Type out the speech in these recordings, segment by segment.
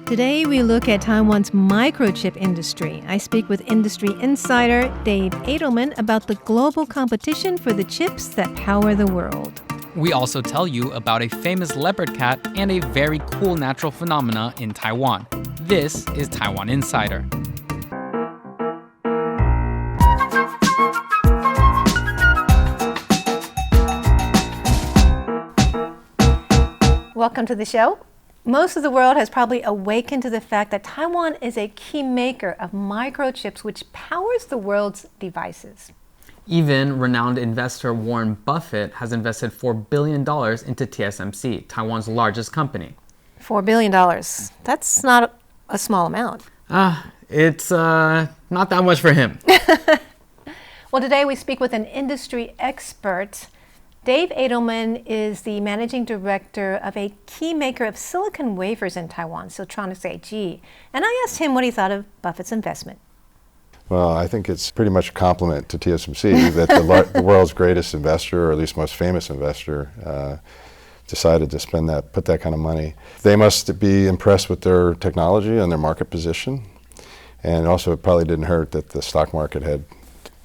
Today, we look at Taiwan's microchip industry. I speak with industry insider Dave Adelman about the global competition for the chips that power the world. We also tell you about a famous leopard cat and a very cool natural phenomena in Taiwan. This is Taiwan Insider. Welcome to the show. Most of the world has probably awakened to the fact that Taiwan is a key maker of microchips, which powers the world's devices. Even renowned investor Warren Buffett has invested $4 billion into TSMC, Taiwan's largest company. $4 billion. That's not a small amount. It's not that much for him. Well, today we speak with an industry expert. Dave Adelman is the managing director of a key maker of silicon wafers in Taiwan, Siltronic AG. And I asked him what he thought of Buffett's investment. Well, I think it's pretty much a compliment to TSMC that the world's greatest investor, or at least most famous investor, decided to put that kind of money. They must be impressed with their technology and their market position. And also, it probably didn't hurt that the stock market had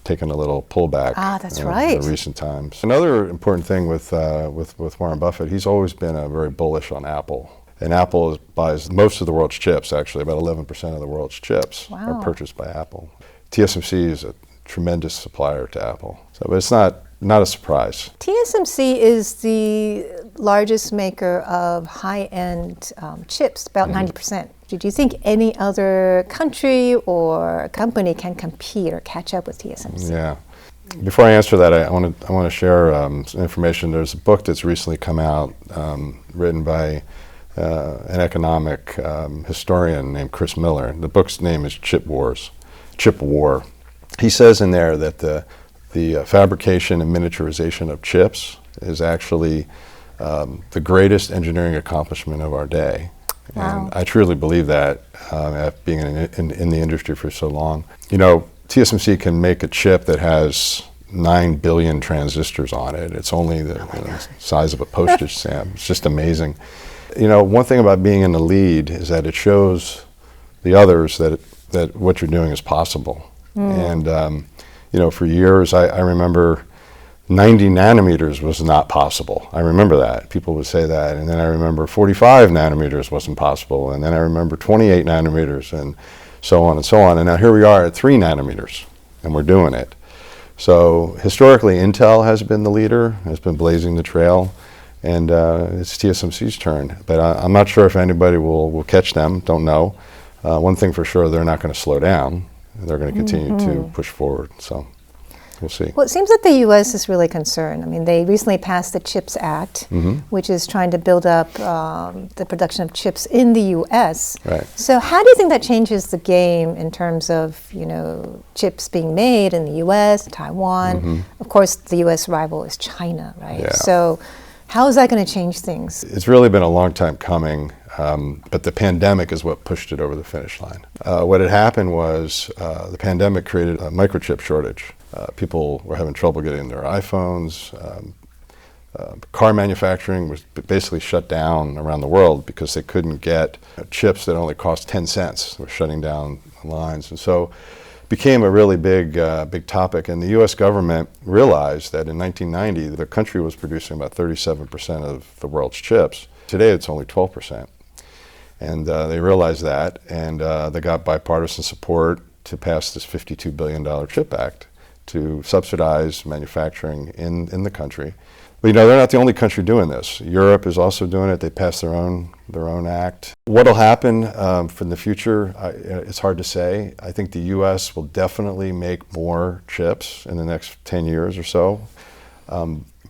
taken a little pullback. That's right. In recent times. Another important thing with Warren Buffett, he's always been very bullish on Apple. And Apple buys most of the world's chips, actually. About 11% of the world's chips are purchased by Apple. TSMC is a tremendous supplier to Apple. But it's not a surprise. TSMC is the largest maker of high-end chips, about 90%. Do you think any other country or company can compete or catch up with TSMC? Yeah. Before I answer that, I want to share some information. There's a book that's recently come out, written by an economic historian named Chris Miller. The book's name is Chip War. He says in there that the fabrication and miniaturization of chips is actually the greatest engineering accomplishment of our day. Wow. And I truly believe that, after being in the industry for so long. You know, TSMC can make a chip that has 9 billion transistors on it. It's only the size of a postage stamp. It's just amazing. You know, one thing about being in the lead is that it shows the others that what you're doing is possible. And, you know, for years, I remember 90 nanometers was not possible. I remember that. People would say that. And then I remember 45 nanometers wasn't possible. And then I remember 28 nanometers and so on and so on. And now here we are at 3 nanometers, and we're doing it. So historically, Intel has been the leader, has been blazing the trail. And it's TSMC's turn. But I'm not sure if anybody will catch them. Don't know. One thing for sure, they're not going to slow down. They're going to continue to push forward. So we'll see. Well, it seems that the U.S. is really concerned. I mean, they recently passed the CHIPS Act, which is trying to build up the production of chips in the U.S. Right. So how do you think that changes the game in terms of, you know, chips being made in the U.S., Taiwan? Of course, the U.S. rival is China, right? Yeah. So how is that going to change things? It's really been a long time coming, but the pandemic is what pushed it over the finish line. What had happened was the pandemic created a microchip shortage. People were having trouble getting their iPhones. Car manufacturing was basically shut down around the world because they couldn't get chips that only cost 10 cents. They were shutting down lines. And so it became a really big topic. And the U.S. government realized that in 1990, the country was producing about 37% of the world's chips. Today, it's only 12%. And they realized that, and they got bipartisan support to pass this $52 billion CHIP Act to subsidize manufacturing in the country. But you know, they're not the only country doing this. Europe is also doing it. They passed their own act. What'll happen for the future, it's hard to say. I think the U.S. will definitely make more chips in the next 10 years or so.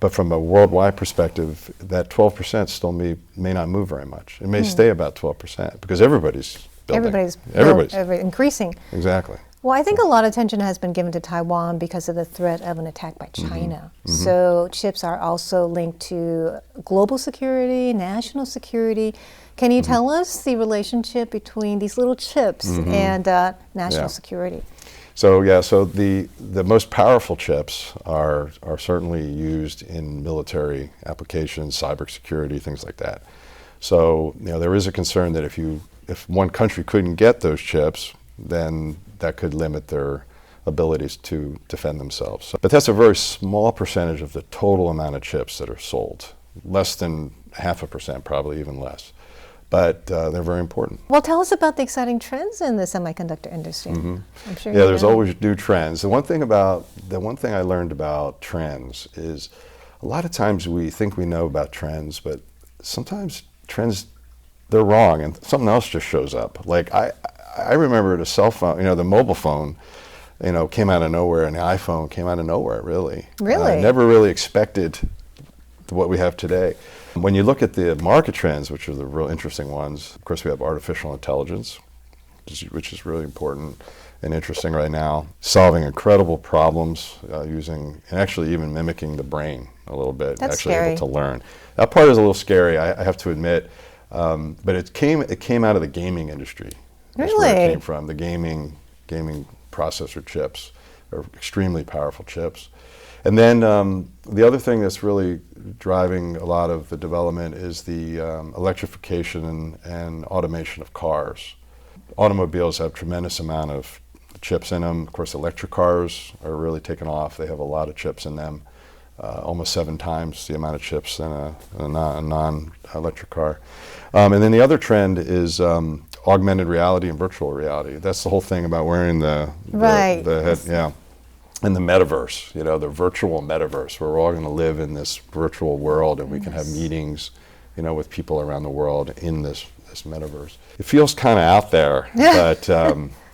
But from a worldwide perspective, that 12% still may not move very much. It may stay about 12% because everybody's building. Everybody's increasing. Exactly. Well, I think a lot of attention has been given to Taiwan because of the threat of an attack by China. So chips are also linked to global security, national security. Can you tell us the relationship between these little chips and national security? So the most powerful chips are certainly used in military applications, cybersecurity, things like that. So there is a concern that if you if one country couldn't get those chips, then that could limit their abilities to defend themselves. But that's a very small percentage of the total amount of chips that are sold. Less than 0.5%, probably even less. But they're very important. Well, tell us about the exciting trends in the semiconductor industry. I'm sure Yeah, there's always new trends. The one thing I learned about trends is a lot of times we think we know about trends, but sometimes trends, they're wrong and something else just shows up. Like I remember the cell phone, the mobile phone, came out of nowhere, and the iPhone came out of nowhere, really. Really? I never really expected what we have today. When you look at the market trends, which are the real interesting ones, of course we have artificial intelligence, which is really important and interesting right now, solving incredible problems using, and actually even mimiking the brain a little bit. That's actually scary. able to learn. That part is a little scary, I have to admit, but it came out of the gaming industry. That's Really? where it came from. The gaming processor chips are extremely powerful chips. And then the other thing that's really driving a lot of the development is the electrification and automation of cars. Automobiles have tremendous amount of chips in them. Of course, electric cars are really taking off. They have a lot of chips in them, almost 7 times the amount of chips than a non-electric car. And then the other trend is augmented reality and virtual reality. That's the whole thing about wearing the head, yeah. And the metaverse, the virtual metaverse, where we're all going to live in this virtual world, and we can have meetings, with people around the world in this metaverse. It feels kind of out there, but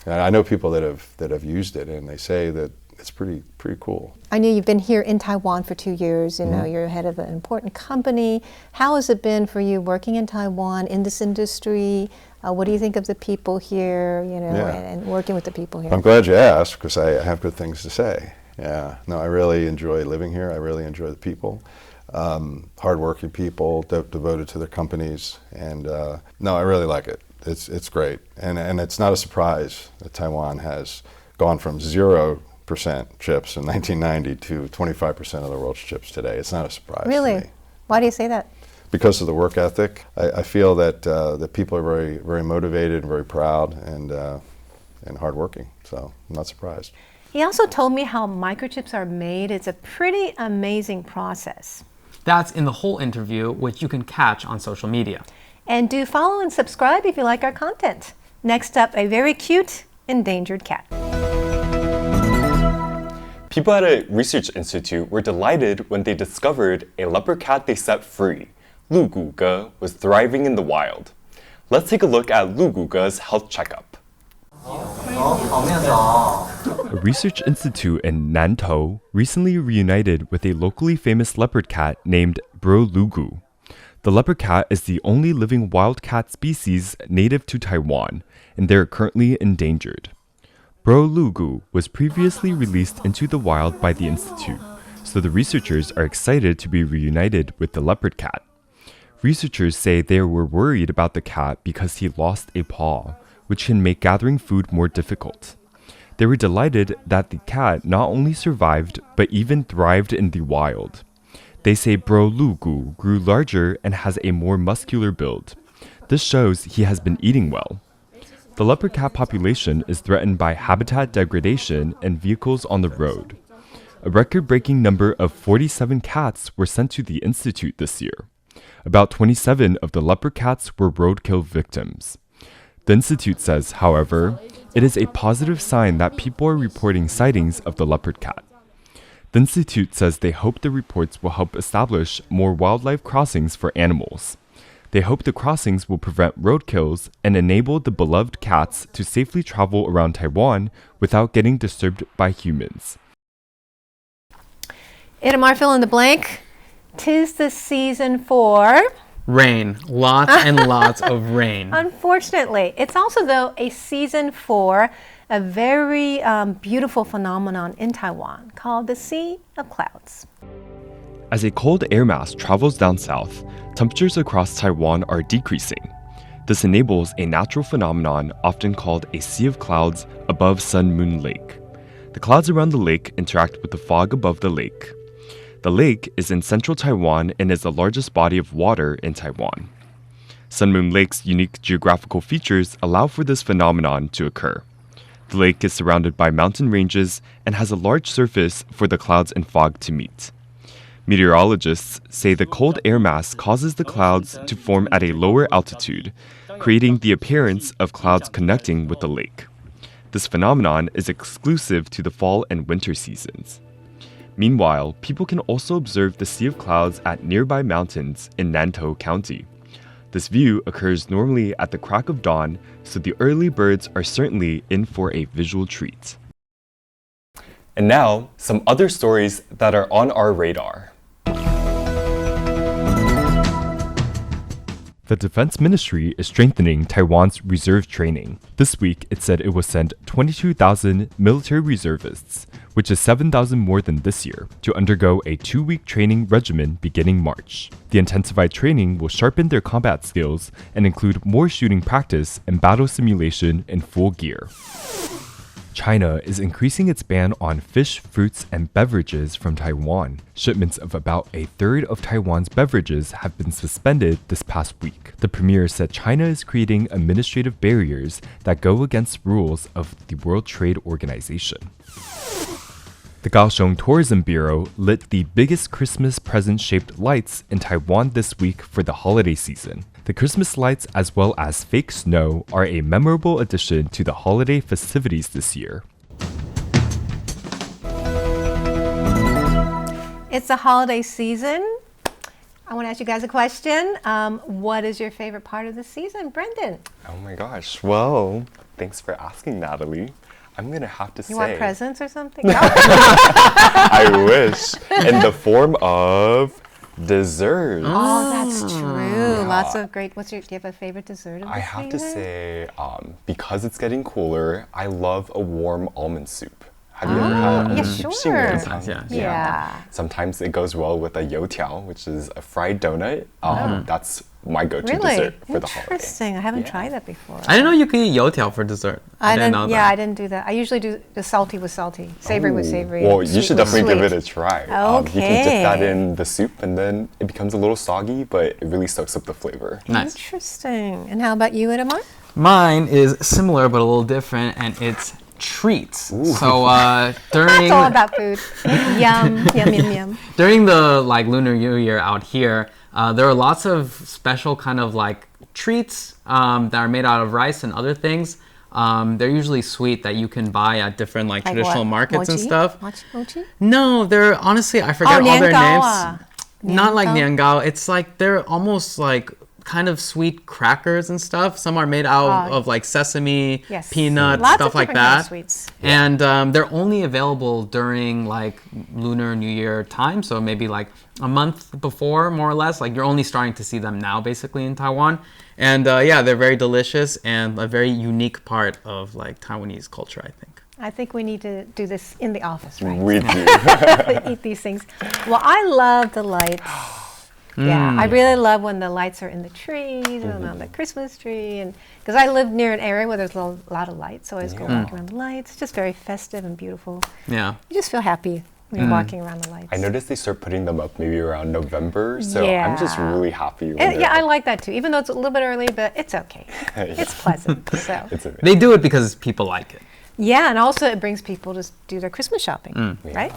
I know people that have used it, and they say that it's pretty cool. I know you've been here in Taiwan for 2 years. You're head of an important company. How has it been for you working in Taiwan in this industry? What do you think of the people here, and working with the people here? I'm glad you asked, because I have good things to say. Yeah, no, I really enjoy living here. I really enjoy the people, hardworking people, devoted to their companies, and no, I really like it. It's great, and it's not a surprise that Taiwan has gone from 0% chips in 1990 to 25% of the world's chips today. It's not a surprise. Really? To me. Why do you say that? Because of the work ethic. I feel that that people are very, very motivated, very proud, and hardworking. So I'm not surprised. He also told me how microchips are made. It's a pretty amazing process. That's in the whole interview, which you can catch on social media. And do follow and subscribe if you like our content. Next up, a very cute endangered cat. People at a research institute were delighted when they discovered a leopard cat they set free. Lu Guge was thriving in the wild. Let's take a look at Lu Guge's health checkup. A research institute in Nantou recently reunited with a locally famous leopard cat named Bro Lugu. The leopard cat is the only living wild cat species native to Taiwan, and they are currently endangered. Bro Lugu was previously released into the wild by the institute, so the researchers are excited to be reunited with the leopard cat. Researchers say they were worried about the cat because he lost a paw, which can make gathering food more difficult. They were delighted that the cat not only survived, but even thrived in the wild. They say Bro Lugu grew larger and has a more muscular build. This shows he has been eating well. The leopard cat population is threatened by habitat degradation and vehicles on the road. A record-breaking number of 47 cats were sent to the institute this year. About 27 of the leopard cats were roadkill victims. The institute says, however, it is a positive sign that people are reporting sightings of the leopard cat. The institute says they hope the reports will help establish more wildlife crossings for animals. They hope the crossings will prevent roadkills and enable the beloved cats to safely travel around Taiwan without getting disturbed by humans. Itamar, fill in the blank. 'Tis the season for... Rain. Lots and lots of rain. Unfortunately, it's also, though, a season for a very beautiful phenomenon in Taiwan called the Sea of Clouds. As a cold air mass travels down south, temperatures across Taiwan are decreasing. This enables a natural phenomenon often called a sea of clouds above Sun Moon Lake. The clouds around the lake interact with the fog above the lake. The lake is in central Taiwan and is the largest body of water in Taiwan. Sun Moon Lake's unique geographical features allow for this phenomenon to occur. The lake is surrounded by mountain ranges and has a large surface for the clouds and fog to meet. Meteorologists say the cold air mass causes the clouds to form at a lower altitude, creating the appearance of clouds connecting with the lake. This phenomenon is exclusive to the fall and winter seasons. Meanwhile, people can also observe the sea of clouds at nearby mountains in Nantou County. This view occurs normally at the crack of dawn, so the early birds are certainly in for a visual treat. And now, some other stories that are on our radar. The Defense Ministry is strengthening Taiwan's reserve training. This week, it said it will send 22,000 military reservists, which is 7,000 more than this year, to undergo a 2-week training regimen beginning March. The intensified training will sharpen their combat skills and include more shooting practice and battle simulation in full gear. China is increasing its ban on fish, fruits, and beverages from Taiwan. Shipments of about a third of Taiwan's beverages have been suspended this past week. The premier said China is creating administrative barriers that go against rules of the World Trade Organization. The Kaohsiung Tourism Bureau lit the biggest Christmas present-shaped lights in Taiwan this week for the holiday season. The Christmas lights, as well as fake snow, are a memorable addition to the holiday festivities this year. It's the holiday season. I want to ask you guys a question. What is your favorite part of the season, Brendan? Oh my gosh, well, thanks for asking, Natalie. I'm gonna have to say... You want presents or something? I wish. In the form of desserts. Oh, that's true. Lots of great... do you have a favorite dessert of the I have to season? say, because it's getting cooler, I love a warm almond soup. Have you ever had yeah, soup? sure. Sometimes, Yeah. Sometimes it goes well with a youtiao, which is a fried donut. That's my go-to Really? dessert for the holiday. Interesting. I haven't tried that before. I didn't know you could eat youtiao for dessert. I didn't know didn't. that. Yeah, I didn't do that. I usually do the salty with salty, savory with savory. Well, and you sweet should with definitely give sweet. it a try. You can dip that in the soup and then it becomes a little soggy, but it really soaks up the flavor. Nice. Interesting. And how about you, Edamar? Mine is similar but a little different, and it's treats. So during It's all about food. Yum, yum, yum, yum. during the Lunar New Year out here, there are lots of special kind of treats that are made out of rice and other things. They're usually sweet that you can buy at different traditional what? markets and Mochi? stuff. Mochi? No, they're honestly I forget all their niangao. names. Not like Niangao? niangao. It's they're almost kind of sweet crackers and stuff. Some are made out of sesame, Yes. peanut, Lots stuff of like different kinds that. of sweets. And they're only available during Lunar New Year time, so maybe a month before, more or less. You're only starting to see them now, basically, in Taiwan. And they're very delicious and a very unique part of Taiwanese culture, I think. I think we need to do this in the office, right? We do. Eat these things. Well, I love the lights. Yeah, I really love when the lights are in the trees and on the Christmas tree, and because I live near an area where there's a lot of lights, so I always go walk around the lights. It's just very festive and beautiful. Yeah. You just feel happy when you're walking around the lights. I noticed they start putting them up maybe around November, so I'm just really happy. When I like that too, even though it's a little bit early, but it's okay. It's pleasant. So It's amazing. They do it because people like it. yeah, and also it brings people to do their Christmas shopping, right?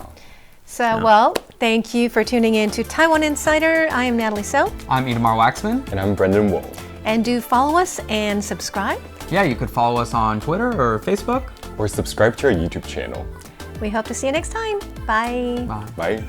So, well, thank you for tuning in to Taiwan Insider. I am Natalie So, I'm Itamar Waxman. And I'm Brendan Wool. and do follow us and subscribe. Yeah, you could follow us on Twitter or Facebook. Or subscribe to our YouTube channel. We hope to see you next time. Bye. Bye. Bye.